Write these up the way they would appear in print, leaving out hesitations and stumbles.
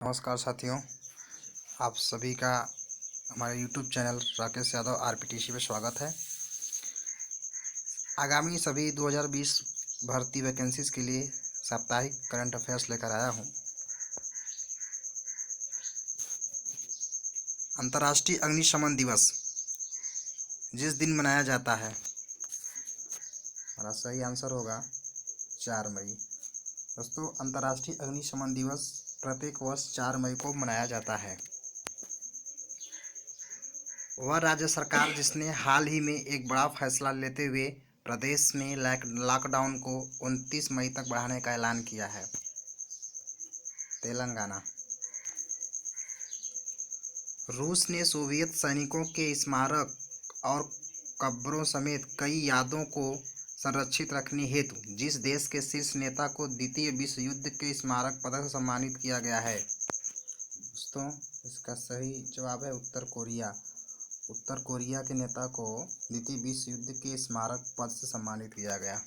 नमस्कार साथियों, आप सभी का हमारे YouTube चैनल राकेश यादव आरपीटीसी में स्वागत है। आगामी सभी 2020 भर्ती वैकेंसीज के लिए साप्ताहिक करंट अफेयर्स लेकर आया हूं। अंतर्राष्ट्रीय अग्निशमन दिवस जिस दिन मनाया जाता है, हमारा सही आंसर होगा 4 मई। दोस्तों, अंतर्राष्ट्रीय अग्निशमन दिवस प्रत्येक वर्ष 4 मई को मनाया जाता है। वह राज्य सरकार जिसने हाल ही में एक बड़ा फैसला लेते हुए प्रदेश में लॉकडाउन को 29 मई तक बढ़ाने का ऐलान किया है, तेलंगाना। रूस ने सोवियत सैनिकों के स्मारक और कब्रों समेत कई यादों को संरक्षित रखने हेतु जिस देश के शीर्ष नेता को द्वितीय विश्व युद्ध के स्मारक पदक से सम्मानित किया गया है। दोस्तों, इसका सही जवाब है उत्तर कोरिया। उत्तर कोरिया के नेता को द्वितीय विश्व युद्ध के स्मारक पद से सम्मानित किया गया।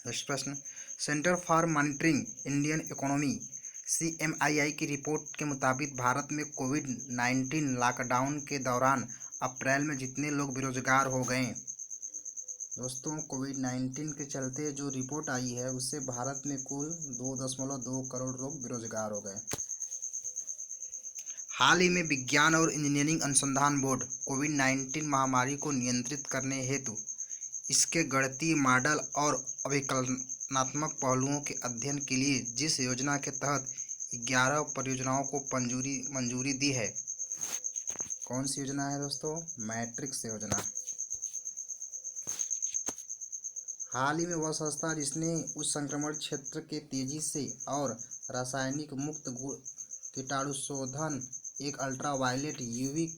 नेक्स्ट प्रश्न, centre for monitoring Indian economy CMII की रिपोर्ट के मुताबिक भारत में कोविड-19 लॉकडाउन के दौरान अप्रैल में जितने लोग बेरोजगार हो गए। दोस्तों, कोविड-19 के चलते जो रिपोर्ट आई है उससे भारत में कुल 2.2 करोड़ लोग बेरोजगार हो गए। हाल ही में विज्ञान और इंजीनियरिंग अनुसंधान बोर्ड कोविड-19 महामारी को नियंत्रित करने हेतु इसके गणितीय मॉडल और अभिकलनात्मक पहलुओं के अध्ययन के लिए जिस योजना के तहत 11 परियोजनाओं को मंजूरी दी है, कौन सी योजना है दोस्तों? मैट्रिक्स योजना। हाल ही में वह संस्था जिसने उस संक्रमण क्षेत्र के तेजी से और रासायनिक मुक्त कीटाणुशोधन एक अल्ट्रावायलेट UV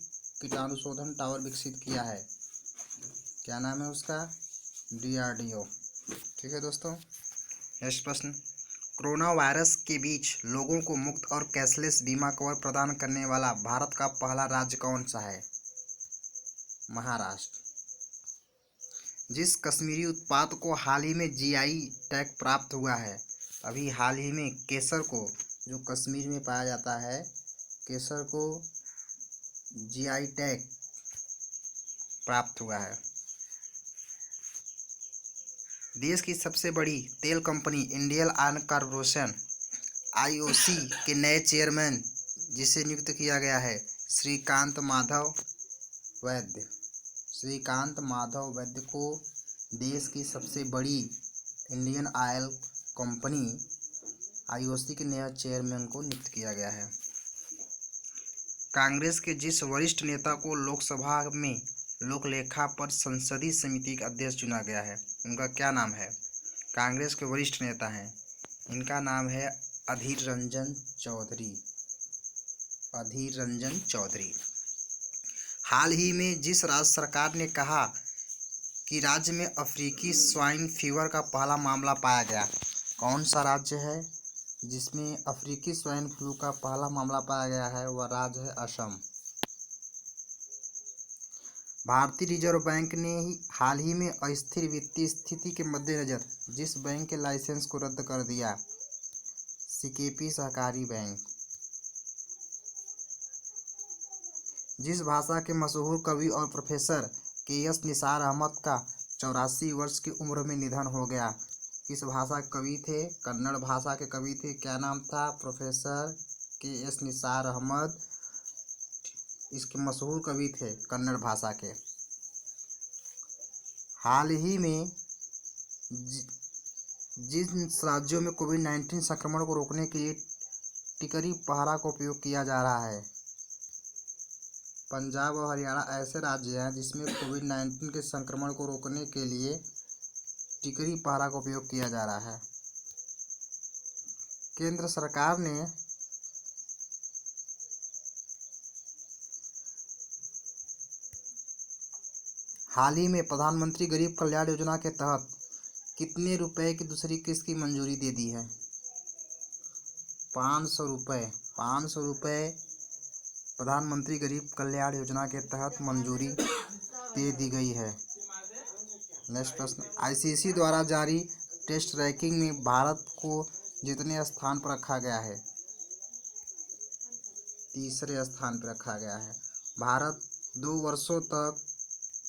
कीटाणुशोधन टावर विकसित किया है, क्या नाम है उसका? DRDO। ठीक है दोस्तों। नेक्स्ट प्रश्न, कोरोना वायरस के बीच लोगों को मुफ्त और कैशलेस बीमा कवर प्रदान करने वाला भारत का पहला राज्य कौन सा है? महाराष्ट्र। जिस कश्मीरी उत्पाद को हाल ही में GI टैग प्राप्त हुआ है, अभी हाल ही में केसर को, जो कश्मीर में पाया जाता है, केसर को GI टैग प्राप्त हुआ है। देश की सबसे बड़ी तेल company Indian oil corporation IOC के नए चेयरमैन जिसे नियुक्त किया गया है श्रीकांत माधव वैद्य। श्रीकांत माधव वैद्य को देश की सबसे बड़ी इंडियन ऑयल कंपनी IOC के नए चेयरमैन को नियुक्त किया गया है। कांग्रेस के जिस वरिष्ठ नेता को लोकसभा में लोकलेखा पर संसदीय समिति का अध्यक्ष चुना गया है, उनका क्या नाम है? कांग्रेस के वरिष्ठ नेता हैं, इनका नाम है अधीर रंजन चौधरी। अधीर रंजन चौधरी। हाल ही में जिस राज्य सरकार ने कहा कि राज्य में अफ्रीकी स्वाइन फीवर का पहला मामला पाया गया, कौन सा राज्य है जिसमें अफ्रीकी स्वाइन फ्लू का पहला मामला पाया गया है? वह राज्य है असम। भारतीय रिजर्व बैंक ने हाल ही में अस्थिर वित्तीय स्थिति के मद्देनजर जिस बैंक के लाइसेंस को रद्द कर दिया, सिकेपी सहकारी बैंक। जिस भाषा के मशहूर कवि और प्रोफेसर KS निसार अहमद का 84 वर्ष की उम्र में निधन हो गया, किस भाषा के कवि थे? कन्नड़ भाषा के कवि थे। क्या नाम था? प्रोफेसर KS निसार अहमद इसके मशहूर कवि थे कन्नड़ भाषा के। हाल ही में जिन राज्यों में कोविड-19 संक्रमण को रोकने के लिए टिकरी पहरा का उपयोग किया जा रहा है, पंजाब और हरियाणा ऐसे राज्य हैं जिसमें कोविड-19 के संक्रमण को रोकने के लिए टिकरी पहरा का उपयोग किया जा रहा है। केंद्र सरकार ने हाल ही में प्रधानमंत्री गरीब कल्याण योजना के तहत कितने रुपए की दूसरी किस्त की मंजूरी दे दी है? 500 रुपये। 500 रुपये प्रधानमंत्री गरीब कल्याण योजना के तहत मंजूरी दे दी गई है। नेक्स्ट प्रश्न, ICC द्वारा जारी टेस्ट रैंकिंग में भारत को जितने स्थान पर रखा गया है, तीसरे स्थान पर रखा गया है। भारत 2 वर्षों तक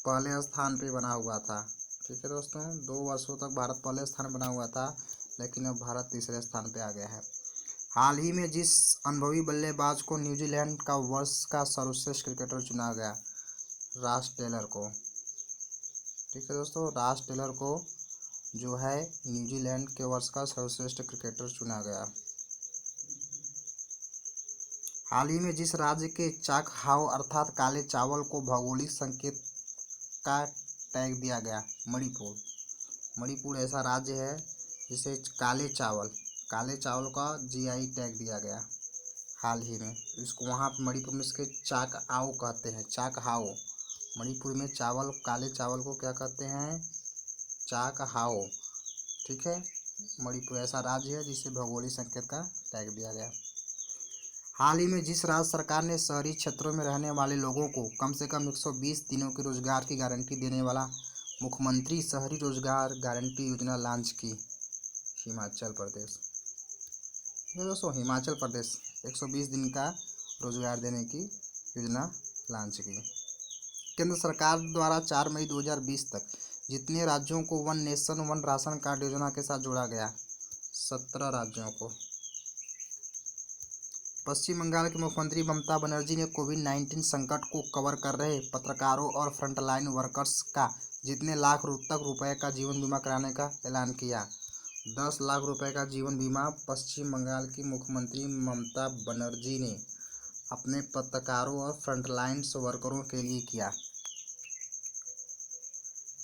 पहले स्थान पे बना हुआ था। ठीक है दोस्तों, 2 वर्षों तक भारत पहले स्थान बना हुआ था, लेकिन अब भारत तीसरे स्थान पे आ गया है। हाल ही में जिस अनुभवी बल्लेबाज को न्यूजीलैंड का वर्ष का सर्वश्रेष्ठ क्रिकेटर चुना गया, रॉस टेलर को। ठीक है दोस्तों, रॉस टेलर को जो है न्यूजीलैंड के वर्ष का सर्वश्रेष्ठ क्रिकेटर चुना गया। हाल ही में जिस राज्य के चाक हाव अर्थात काले चावल को भौगोलिक संकेत का टैग दिया गया, मणिपुर। मणिपुर ऐसा राज्य है जिसे काले चावल का जीआई टैग दिया गया हाल ही में। इसको वहाँ पर मणिपुर में इसके चाक आओ कहते हैं, चाक हाओ। मणिपुर में काले चावल को क्या कहते हैं, चाक हाओ। ठीक है, मणिपुर ऐसा राज्य है जिसे भौगोलिक संकेत का टैग दिया गया। हाल ही में जिस राज्य सरकार ने शहरी क्षेत्रों में रहने वाले लोगों को कम से कम 120 दिनों के रोजगार की गारंटी देने वाला मुख्यमंत्री शहरी रोजगार गारंटी योजना लॉन्च की, हिमाचल प्रदेश। ठीक है दोस्तों, हिमाचल प्रदेश 120 दिन का रोजगार देने की योजना लॉन्च की। केंद्र सरकार द्वारा 4 मई 2020 तक जितने राज्यों को one nation one ration card योजना के साथ जोड़ा गया, 17 राज्यों को। पश्चिम बंगाल के मुख्यमंत्री ममता बनर्जी ने कोविड-19 संकट को कवर कर रहे पत्रकारों और फ्रंटलाइन वर्कर्स का जितने लाख रुपए का जीवन बीमा कराने का ऐलान किया। 10 लाख रुपए का जीवन बीमा पश्चिम बंगाल की मुख्यमंत्री ममता बनर्जी ने अपने पत्रकारों और फ्रंटलाइन वर्करों के लिए किया।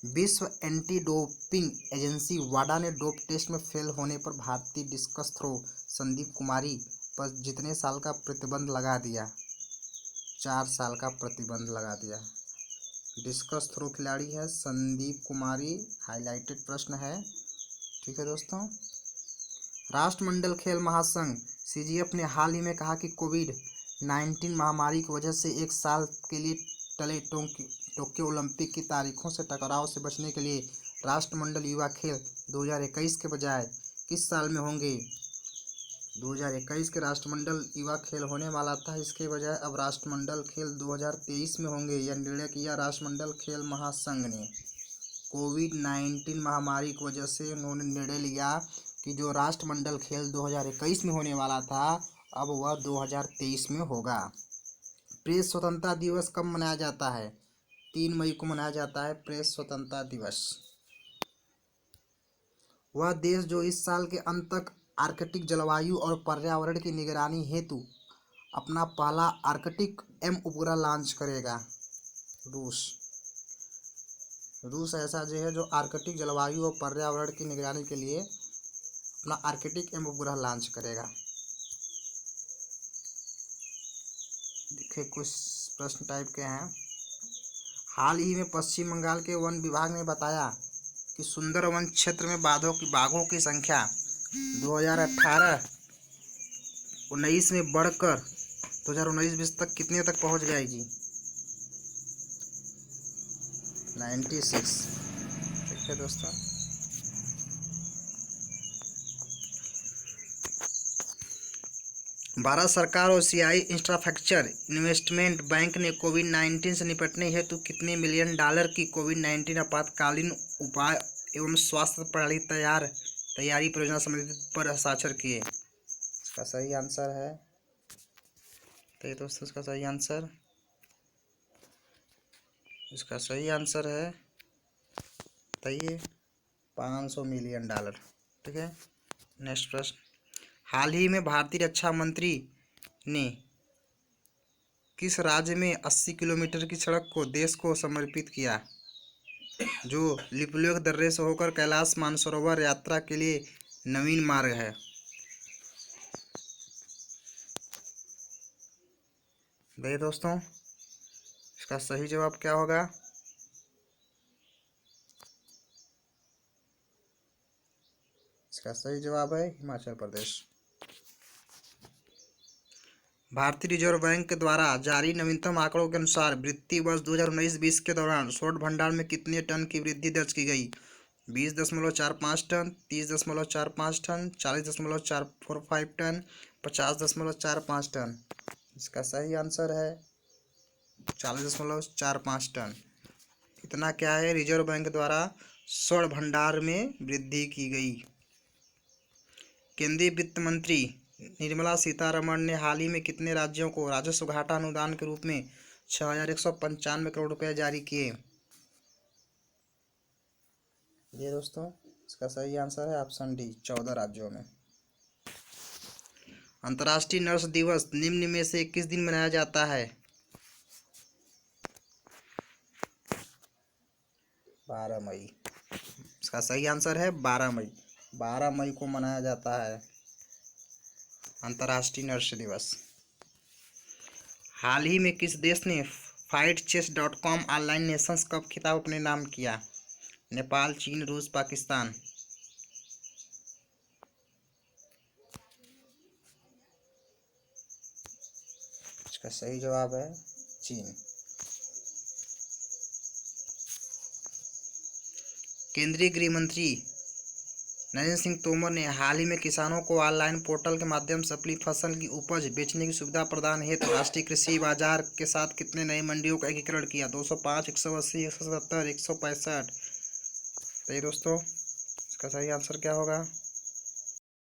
विश्व एंटी डोपिंग एजेंसी वाडा ने डोप टेस्ट में फेल होने पर भारतीय डिस्कस थ्रो संदीप कुमारी पर जितने साल का प्रतिबंध लगा दिया, 4 साल का प्रतिबंध लगा दिया। डिस्कस थ्रो खिलाड़ी है संदीप कुमारी, हाईलाइटेड प्रश्न है। ठीक है दोस्तों, राष्ट्रमंडल खेल महासंघ सीजीएफ ने हाल ही में कहा कि कोविड-19 महामारी की वजह से 1 साल के लिए टले टोक्यो ओलंपिक की तारीखों से टकराव से बचने के लिए राष्ट्रमंडल युवा खेल 2021 के बजाय किस साल में होंगे। 2021 के राष्ट्रमंडल युवा खेल होने वाला था, इसके बजाय अब राष्ट्रमंडल खेल 2023 में होंगे। यह निर्णय किया राष्ट्रमंडल खेल महासंघ ने। कोविड-19 महामारी की वजह से उन्होंने निर्णय लिया कि जो राष्ट्रमंडल खेल 2021 में होने वाला था, अब वह 2023 में होगा। प्रेस स्वतंत्रता दिवस कब मनाया जाता है? 3 मई को मनाया जाता है प्रेस स्वतंत्रता दिवस। वह देश जो इस साल के अंत तक आर्कटिक जलवायु और पर्यावरण की निगरानी हेतु अपना पहला आर्कटिक एम उपग्रह लॉन्च करेगा, रूस ऐसा जो है जो आर्कटिक जलवायु और पर्यावरण की निगरानी के लिए अपना आर्कटिक एम उपग्रह लॉन्च करेगा। देखिए कुछ प्रश्न टाइप के हैं। हाल ही में पश्चिम बंगाल के वन विभाग ने बताया कि सुंदरवन क्षेत्र में बाघों की संख्या 2018-19 में बढ़कर 2019-20 तक कितने तक पहुंच जाएगी? 96। ठीक है दोस्तों, भारत सरकार और सीआई इंफ्रास्ट्रक्चर इन्वेस्टमेंट बैंक ने कोविड-19 से निपटने हेतु कितने मिलियन डॉलर की कोविड-19 आपातकालीन उपाय एवं स्वास्थ्य प्रणाली तैयारी परियोजना समिति पर हस्ताक्षर किए? इसका सही आंसर है, तो दोस्तों इसका सही आंसर है बताइए, 500 मिलियन डॉलर। ठीक है, नेक्स्ट प्रश्न। हाल ही में भारतीय रक्षा मंत्री ने किस राज्य में 80 किलोमीटर की सड़क को देश को समर्पित किया, जो लिपुलेख दर्रे से होकर कैलाश मानसरोवर यात्रा के लिए नवीन मार्ग है? देखिए दोस्तों, इसका सही जवाब क्या होगा? इसका सही जवाब है हिमाचल प्रदेश। भारतीय रिजर्व बैंक के द्वारा जारी नवीनतम आंकड़ों के अनुसार वित्तीय वर्ष 2019-20 के दौरान स्वर्ण भंडार में कितने टन की वृद्धि दर्ज की गई? 20.45 टन, 30.45 टन, 40.445 टन, 50.45 टन। इसका सही आंसर है 40.45 टन। इतना क्या है, रिजर्व बैंक द्वारा स्वर्ण भंडार में वृद्धि की गई। केंद्रीय वित्त मंत्री निर्मला सीतारमण ने हाल ही में कितने राज्यों को राजस्व घाटा अनुदान के रूप में 6,195 करोड़ रुपए जारी किए? ये दोस्तों इसका सही आंसर है ऑप्शन डी, 14 राज्यों में। अंतर्राष्ट्रीय नर्स दिवस निम्न में से किस दिन मनाया जाता है? 12 मई। इसका सही आंसर है 12 मई। 12 मई को मनाया जाता है अंतर्राष्ट्रीय नर्स दिवस। हाल ही में किस देश ने FightChess.com ऑनलाइन नेशंस कप खिताब अपने नाम किया? नेपाल, चीन, रूस, पाकिस्तान। इसका सही जवाब है चीन। केंद्रीय गृह मंत्री नरेंद्र सिंह तोमर ने हाल ही में किसानों को ऑनलाइन पोर्टल के माध्यम से अपनी फसल की उपज बेचने की सुविधा प्रदान हेतु राष्ट्रीय कृषि बाजार के साथ कितने नई मंडियों का एकीकरण किया? 205, 180, 170, 165। तो ये दोस्तों इसका सही आंसर क्या होगा?